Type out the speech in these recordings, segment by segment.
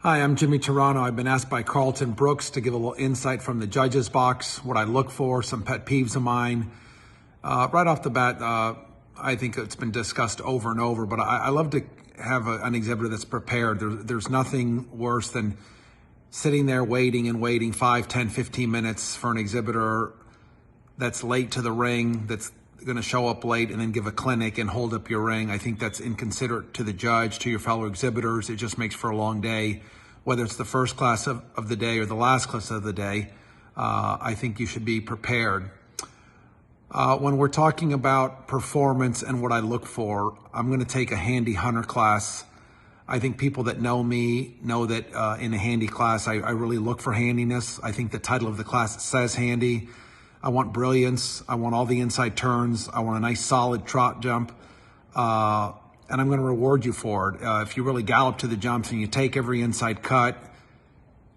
Hi, I'm Jimmy Torano. I've been asked by Carlton Brooks to give a little insight from the judges box, what I look for, some pet peeves of mine. Right off the bat, I think it's been discussed over and over, but I love to have an exhibitor that's prepared. There's nothing worse than sitting there waiting and waiting 5, 10, 15 minutes for an exhibitor that's late to the ring, that's going to show up late and then give a clinic and hold up your ring. I think that's inconsiderate to the judge, to your fellow exhibitors. It just makes for a long day, whether it's the first class of the day or the last class of the day. I think you should be prepared. When we're talking about performance and what I look for, I'm going to take a handy hunter class. I think people that know me know that in a handy class, I really look for handiness. I think the title of the class says handy. I want brilliance. I want all the inside turns. I want a nice solid trot jump. And I'm going to reward you for it. If you really gallop to the jumps and you take every inside cut,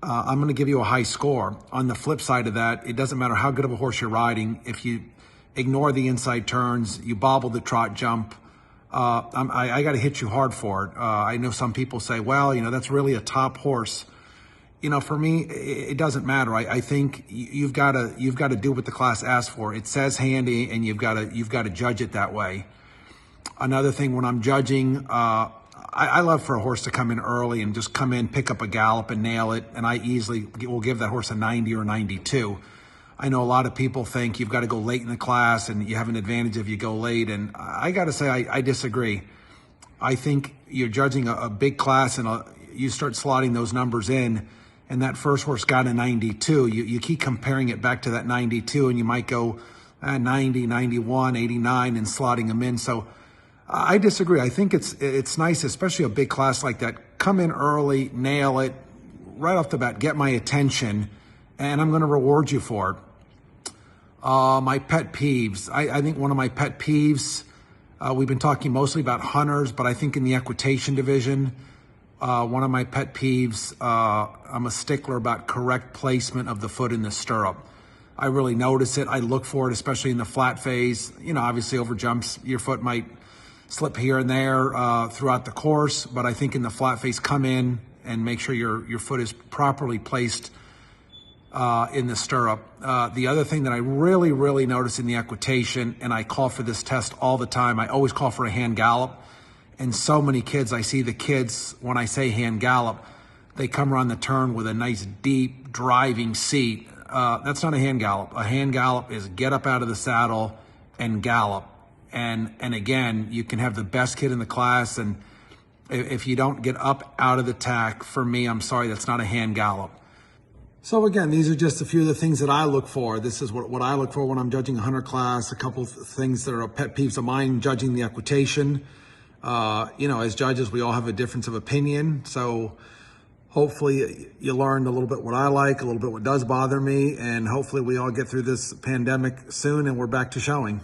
I'm going to give you a high score. On the flip side of that, it doesn't matter how good of a horse you're riding. If you ignore the inside turns, you bobble the trot jump, I got to hit you hard for it. I know some people say, well, that's really a top horse. For me, it doesn't matter. I think you've got to do what the class asks for. It says handy, and you've got to judge it that way. Another thing, when I'm judging, I love for a horse to come in early and just come in, pick up a gallop, and nail it. And I easily will give that horse a 90 or 92. I know a lot of people think you've got to go late in the class, and you have an advantage if you go late. And I got to say, I disagree. I think you're judging a big class, and you start slotting those numbers in. And that first horse got a 92, you keep comparing it back to that 92, and you might go 90, 91, 89 and slotting them in. So I disagree. I think it's nice, especially a big class like that. Come in early, nail it, right off the bat, get my attention, and I'm going to reward you for it. My pet peeves. I think one of my pet peeves, we've been talking mostly about hunters, but I think in the equitation division, one of my pet peeves, I'm a stickler about correct placement of the foot in the stirrup. I really notice it. I look for it, especially in the flat phase. Obviously over jumps, your foot might slip here and there throughout the course, but I think in the flat phase, come in and make sure your foot is properly placed in the stirrup. The other thing that I really, really notice in the equitation, and I call for this test all the time, I always call for a hand gallop. And so many kids, I see the kids, when I say hand gallop, they come around the turn with a nice deep driving seat. That's not a hand gallop. A hand gallop is get up out of the saddle and gallop. And again, you can have the best kid in the class, and if you don't get up out of the tack, for me, I'm sorry, that's not a hand gallop. So again, these are just a few of the things that I look for. This is what I look for when I'm judging a hunter class. A couple of things that are pet peeves of mine, judging the equitation. As judges, we all have a difference of opinion. So hopefully you learned a little bit what I like, a little bit what does bother me, and hopefully we all get through this pandemic soon and we're back to showing.